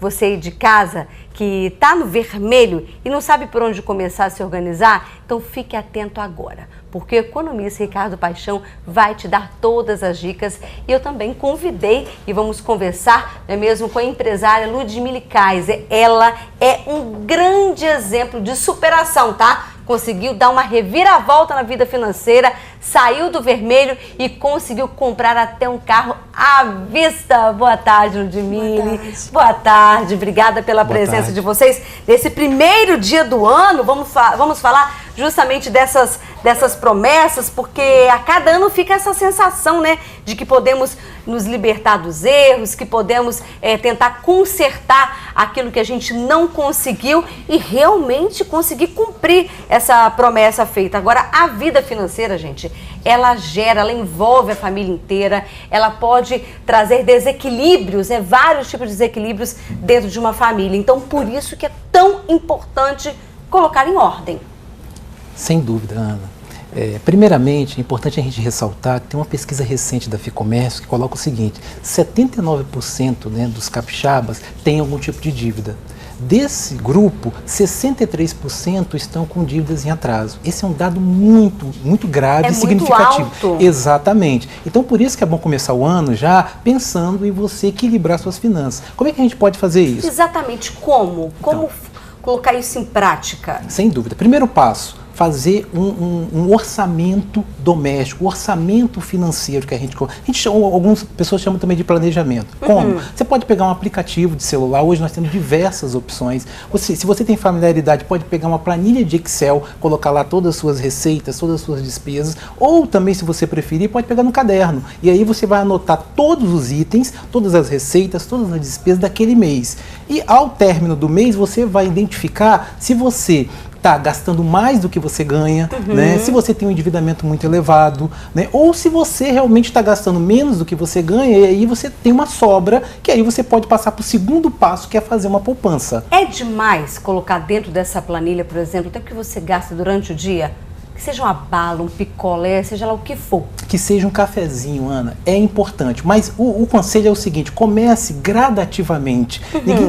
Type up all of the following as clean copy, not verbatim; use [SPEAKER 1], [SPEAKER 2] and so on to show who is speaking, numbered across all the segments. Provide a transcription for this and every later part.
[SPEAKER 1] você aí de casa que está no vermelho e não sabe por onde começar a se organizar, então fique atento agora, porque o economista Ricardo Paixão vai te dar todas as dicas e eu também convidei e vamos conversar, não é mesmo, com a empresária Ludmile Kaiser. Ela é um grande exemplo de superação, tá? Conseguiu dar uma reviravolta na vida financeira, saiu do vermelho e conseguiu comprar até um carro à vista. Boa tarde, Ludmile. Boa tarde, obrigada pela presença de vocês. Nesse primeiro dia do ano, vamos falar justamente dessas promessas, porque a cada ano fica essa sensação, né, de que podemos nos libertar dos erros, que podemos tentar consertar aquilo que a gente não conseguiu e realmente conseguir cumprir essa promessa feita. Agora, a vida financeira, gente, ela envolve a família inteira, ela pode trazer desequilíbrios, vários tipos de desequilíbrios dentro de uma família. Então, por isso que é tão importante colocar em ordem.
[SPEAKER 2] Sem dúvida, Ana. Primeiramente, é importante a gente ressaltar que tem uma pesquisa recente da Ficomércio que coloca o seguinte: 79% dos capixabas têm algum tipo de dívida. Desse grupo, 63% estão com dívidas em atraso. Esse é um dado muito grave e significativo.
[SPEAKER 1] Muito alto.
[SPEAKER 2] Exatamente. Então, por isso que é bom começar o ano já pensando em você equilibrar suas finanças. Como é que a gente pode fazer isso?
[SPEAKER 1] Exatamente. Como colocar isso em prática?
[SPEAKER 2] Sem dúvida. Primeiro passo: fazer um orçamento doméstico, orçamento financeiro que a gente chama, algumas pessoas chamam também de planejamento. Como? Você pode pegar um aplicativo de celular, hoje nós temos diversas opções. Se você tem familiaridade, pode pegar uma planilha de Excel, colocar lá todas as suas receitas, todas as suas despesas, ou também, se você preferir, pode pegar no caderno. E aí você vai anotar todos os itens, todas as receitas, todas as despesas daquele mês. E ao término do mês, você vai identificar se você está gastando mais do que você ganha, se você tem um endividamento muito elevado, ou se você realmente está gastando menos do que você ganha, e aí você tem uma sobra, que aí você pode passar para o segundo passo, que é fazer uma poupança.
[SPEAKER 1] É demais colocar dentro dessa planilha, por exemplo, até o que você gasta durante o dia? Que seja uma bala, um picolé, seja lá o que for.
[SPEAKER 2] Que seja um cafezinho, Ana, é importante. Mas o conselho é o seguinte: comece gradativamente.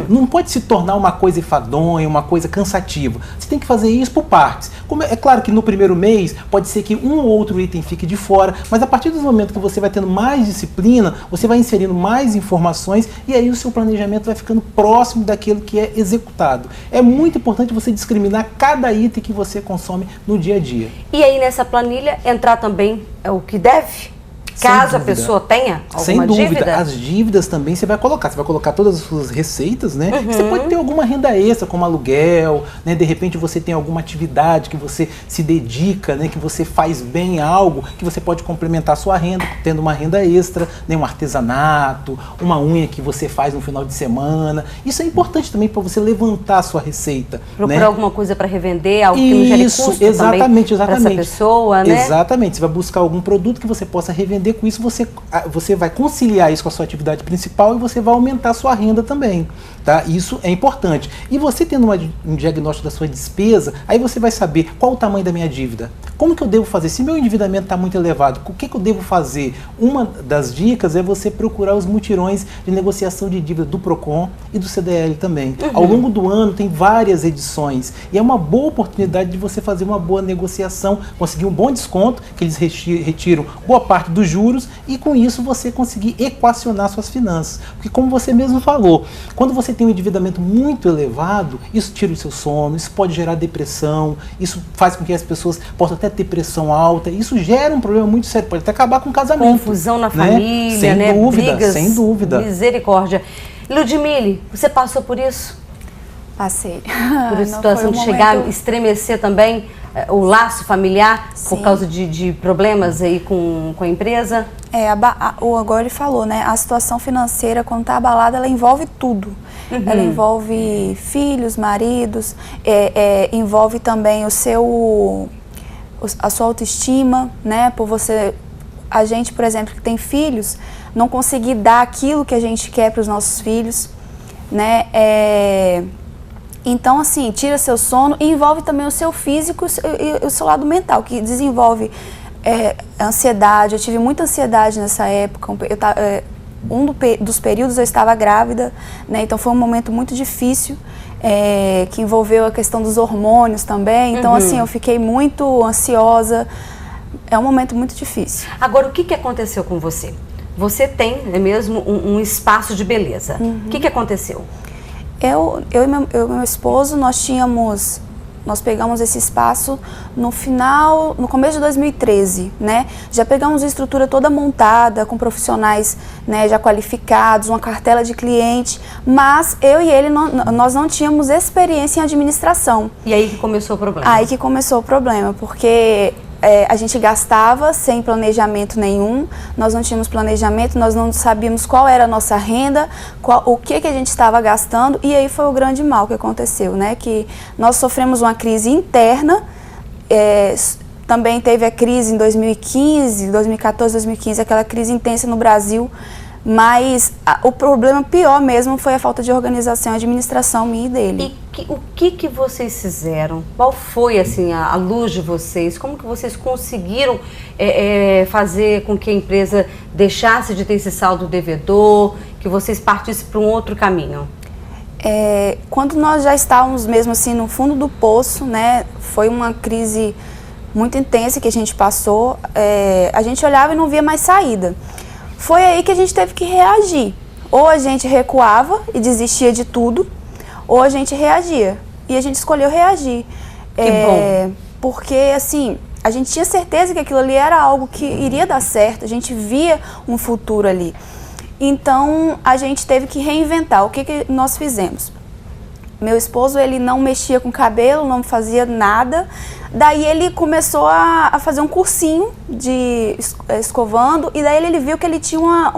[SPEAKER 2] Não pode se tornar uma coisa enfadonha, uma coisa cansativa. Você tem que fazer isso por partes. É claro que no primeiro mês pode ser que um ou outro item fique de fora, mas a partir do momento que você vai tendo mais disciplina, você vai inserindo mais informações e aí o seu planejamento vai ficando próximo daquilo que é executado. É muito importante você discriminar cada item que você consome no dia a dia.
[SPEAKER 1] E aí nessa planilha entrar também o que deve? Caso a pessoa tenha alguma dívida?
[SPEAKER 2] As dívidas também você vai colocar. Você vai colocar todas as suas receitas, Você pode ter alguma renda extra, como aluguel, De repente você tem alguma atividade que você se dedica, que você faz bem algo, que você pode complementar a sua renda, tendo uma renda extra, um artesanato, uma unha que você faz no final de semana. Isso é importante também para você levantar a sua receita.
[SPEAKER 1] Procurar alguma coisa para revender, algo que não gere custo
[SPEAKER 2] exatamente,
[SPEAKER 1] para essa pessoa,
[SPEAKER 2] Exatamente. Você vai buscar algum produto que você possa revender. Com isso você vai conciliar isso com a sua atividade principal e você vai aumentar a sua renda também, tá? Isso é importante. E você tendo um diagnóstico da sua despesa, aí você vai saber qual o tamanho da minha dívida. Como que eu devo fazer? Se meu endividamento está muito elevado, o que eu devo fazer? Uma das dicas é você procurar os mutirões de negociação de dívida do Procon e do CDL também. Ao longo do ano tem várias edições e é uma boa oportunidade de você fazer uma boa negociação, conseguir um bom desconto, que eles retiram boa parte dos juros e com isso você conseguir equacionar suas finanças. Porque como você mesmo falou, quando você tem um endividamento muito elevado, isso tira o seu sono, isso pode gerar depressão, isso faz com que as pessoas possam até ter pressão alta, isso gera um problema muito sério, pode até acabar com o casamento.
[SPEAKER 1] Confusão na família,
[SPEAKER 2] sem dúvida,
[SPEAKER 1] brigas,
[SPEAKER 2] sem dúvida.
[SPEAKER 1] Misericórdia. Ludmile, você passou por isso?
[SPEAKER 3] Passei.
[SPEAKER 1] Por a situação de chegar a estremecer também o laço familiar? Sim. Por causa de problemas aí com a empresa?
[SPEAKER 3] Agora ele falou, a situação financeira, quando está abalada, ela envolve tudo. Ela envolve filhos, maridos, envolve também a sua autoestima, por você... A gente, por exemplo, que tem filhos, não conseguir dar aquilo que a gente quer para os nossos filhos, Então, assim, tira seu sono e envolve também o seu físico e o seu lado mental, que desenvolve ansiedade. Eu tive muita ansiedade nessa época, dos períodos eu estava grávida, né? Então foi um momento muito difícil, que envolveu a questão dos hormônios também. Então, assim, eu fiquei muito ansiosa. É um momento muito difícil.
[SPEAKER 1] Agora, o que aconteceu com você? Você tem, é mesmo, um espaço de beleza. O que aconteceu?
[SPEAKER 3] Eu e meu esposo, nós pegamos esse espaço no começo de 2013, né? Já pegamos a estrutura toda montada, com profissionais, né, já qualificados, uma cartela de cliente, mas eu e ele, nós não tínhamos experiência em administração.
[SPEAKER 1] E aí que começou o problema?
[SPEAKER 3] Aí que começou o problema, porque a gente gastava sem planejamento nenhum, nós não tínhamos planejamento, nós não sabíamos qual era a nossa renda, o que a gente estava gastando, e aí foi o grande mal que aconteceu, né? Que nós sofremos uma crise interna, também teve a crise em 2015, 2014, 2015, aquela crise intensa no Brasil, mas o problema pior mesmo foi a falta de organização e administração minha e dele.
[SPEAKER 1] E o que vocês fizeram? Qual foi, assim, a luz de vocês? Como que vocês conseguiram fazer com que a empresa deixasse de ter esse saldo devedor, que vocês partissem para um outro caminho?
[SPEAKER 3] Quando nós já estávamos mesmo assim no fundo do poço, né, foi uma crise muito intensa que a gente passou, a gente olhava e não via mais saída. Foi aí que a gente teve que reagir. Ou a gente recuava e desistia de tudo, ou a gente reagia. E a gente escolheu reagir.
[SPEAKER 1] Que bom.
[SPEAKER 3] Porque, assim, a gente tinha certeza que aquilo ali era algo que iria dar certo, a gente via um futuro ali. Então, a gente teve que reinventar. O que nós fizemos? Meu esposo, ele não mexia com cabelo, não fazia nada. Daí ele começou a fazer um cursinho de escovando, e daí ele viu que ele tinha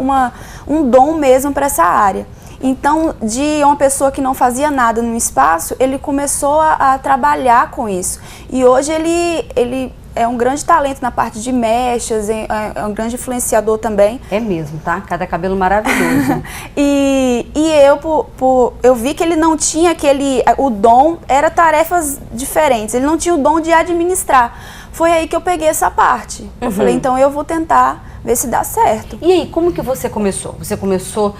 [SPEAKER 3] um dom mesmo para essa área. Então, de uma pessoa que não fazia nada no espaço, ele começou a trabalhar com isso. E hoje ele é um grande talento na parte de mechas, é um grande influenciador também.
[SPEAKER 1] É mesmo, tá? Cada cabelo maravilhoso.
[SPEAKER 3] E eu vi que ele não tinha o dom, era tarefas diferentes, ele não tinha o dom de administrar. Foi aí que eu peguei essa parte. Eu falei, então eu vou tentar ver se dá certo.
[SPEAKER 1] E aí, como que você começou? Você começou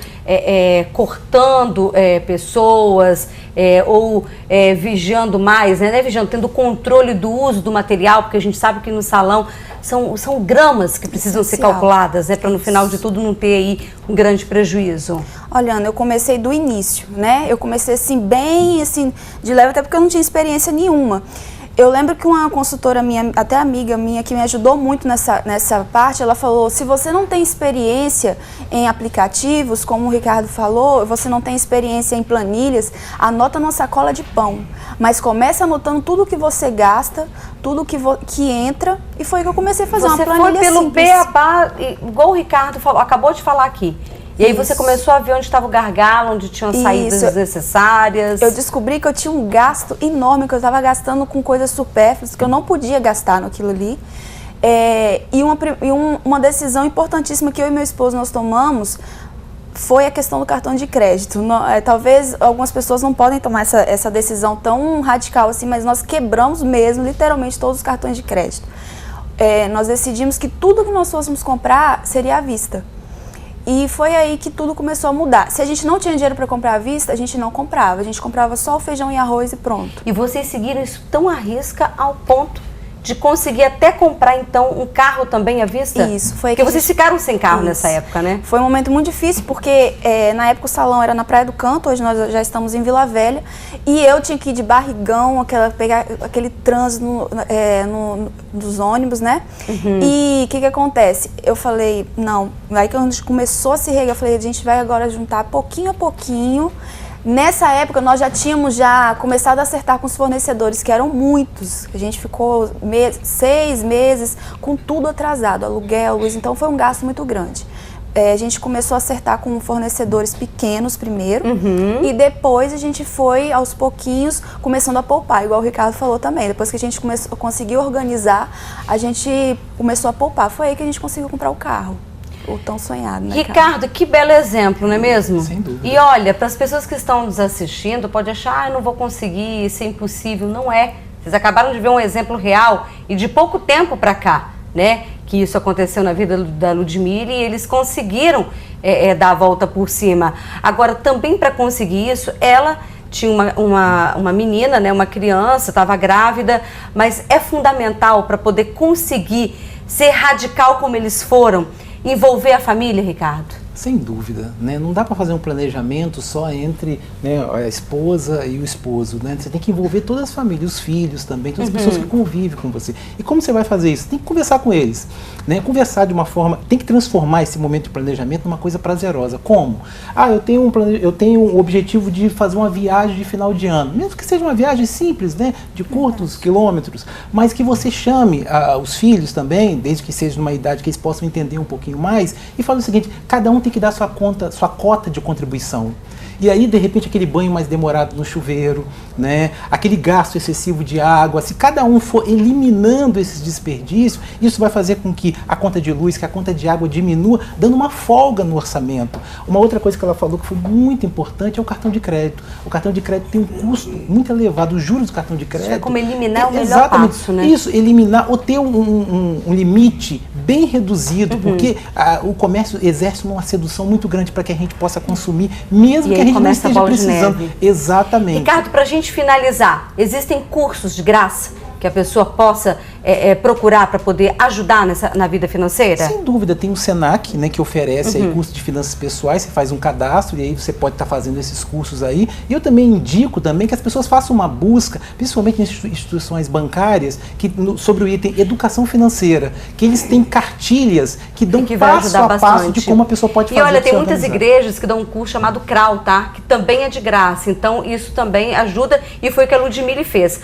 [SPEAKER 1] cortando pessoas ou vigiando mais, né? Vigiando, tendo controle do uso do material, porque a gente sabe que no salão são gramas que precisam ser calculadas, né? Para no final de tudo não ter aí um grande prejuízo.
[SPEAKER 3] Olha, Ana, eu comecei do início, né? Eu comecei assim, bem assim, de leve, até porque eu não tinha experiência nenhuma. Eu lembro que uma consultora minha, até amiga minha, que me ajudou muito nessa parte, ela falou, se você não tem experiência em aplicativos, como o Ricardo falou, você não tem experiência em planilhas, anota numa sacola de pão. Mas começa anotando tudo que você gasta, tudo que entra, e foi que eu comecei a fazer uma planilha simples. Você foi pelo
[SPEAKER 1] beabá, igual o Ricardo falou, acabou de falar aqui. E aí você começou a ver onde estava o gargalo, onde tinham saídas desnecessárias.
[SPEAKER 3] Eu descobri que eu tinha um gasto enorme, que eu estava gastando com coisas supérfluas, que eu não podia gastar naquilo ali. E uma decisão importantíssima que eu e meu esposo nós tomamos foi a questão do cartão de crédito. Talvez algumas pessoas não podem tomar essa decisão tão radical assim, mas nós quebramos mesmo, literalmente, todos os cartões de crédito. Nós decidimos que tudo que nós fôssemos comprar seria à vista. E foi aí que tudo começou a mudar. Se a gente não tinha dinheiro para comprar à vista, a gente não comprava. A gente comprava só o feijão e arroz e pronto.
[SPEAKER 1] E vocês seguiram isso tão à risca ao ponto de conseguir até comprar, então, um carro também à vista?
[SPEAKER 3] Isso. Foi
[SPEAKER 1] porque vocês ficaram sem carro nessa época, né?
[SPEAKER 3] Foi um momento muito difícil, porque na época o salão era na Praia do Canto, hoje nós já estamos em Vila Velha, e eu tinha que ir de barrigão, pegar aquele trânsito dos ônibus, né? E o que acontece? Eu falei, não, aí que a gente começou a se regar, eu falei, a gente vai agora juntar pouquinho a pouquinho. Nessa época, nós já tínhamos começado a acertar com os fornecedores, que eram muitos. A gente ficou 6 meses com tudo atrasado, aluguel, luz, então foi um gasto muito grande. A gente começou a acertar com fornecedores pequenos primeiro, e depois a gente foi, aos pouquinhos, começando a poupar, igual o Ricardo falou também. Depois que a gente conseguiu organizar, a gente começou a poupar. Foi aí que a gente conseguiu comprar o carro. O tão sonhado, né,
[SPEAKER 1] Ricardo, que belo exemplo, não é mesmo?
[SPEAKER 2] Sem dúvida.
[SPEAKER 1] E olha, para as pessoas que estão nos assistindo, pode achar, não vou conseguir, isso é impossível. Não é. Vocês acabaram de ver um exemplo real e de pouco tempo para cá, né? que isso aconteceu na vida da Ludmilla e eles conseguiram dar a volta por cima. Agora, também para conseguir isso, ela tinha uma menina, né, uma criança, estava grávida, mas é fundamental para poder conseguir ser radical como eles foram, envolver a família, Ricardo?
[SPEAKER 2] Sem dúvida, né? Não dá para fazer um planejamento só entre, né, a esposa e o esposo, né? Você tem que envolver todas as famílias, os filhos também, todas as pessoas que convivem com você. E como você vai fazer isso? Tem que conversar com eles, né? Conversar de uma forma, tem que transformar esse momento de planejamento numa coisa prazerosa. Como? Eu tenho um objetivo de fazer uma viagem de final de ano, mesmo que seja uma viagem simples, né, de curtos quilômetros, mas que você chame os filhos também, desde que seja numa idade que eles possam entender um pouquinho mais, e fale o seguinte: cada um tem que dar sua cota de contribuição. E aí, de repente, aquele banho mais demorado no chuveiro, né? Aquele gasto excessivo de água, se cada um for eliminando esses desperdícios, isso vai fazer com que a conta de luz, que a conta de água diminua, dando uma folga no orçamento. Uma outra coisa que ela falou que foi muito importante é o cartão de crédito. O cartão de crédito tem um custo muito elevado, os juros do cartão de crédito.
[SPEAKER 1] Isso é como eliminar o melhor passo, né?
[SPEAKER 2] Isso, eliminar ou ter um limite bem reduzido, porque o comércio exerce uma sedução muito grande para que a gente possa consumir, mesmo que a gente não esteja precisando. Exatamente.
[SPEAKER 1] Ricardo, para a gente finalizar, existem cursos de graça que a pessoa possa procurar para poder ajudar na vida financeira?
[SPEAKER 2] Sem dúvida, tem o Senac, né, que oferece aí curso de finanças pessoais, você faz um cadastro e aí você pode estar fazendo esses cursos aí. E eu também indico também que as pessoas façam uma busca, principalmente nas instituições bancárias, sobre o item educação financeira, que eles têm cartilhas que dão passo a passo de como a pessoa pode fazer.
[SPEAKER 1] E olha, tem muitas igrejas que dão um curso chamado CRAU, tá? Que também é de graça, então isso também ajuda e foi o que a Ludmilla fez.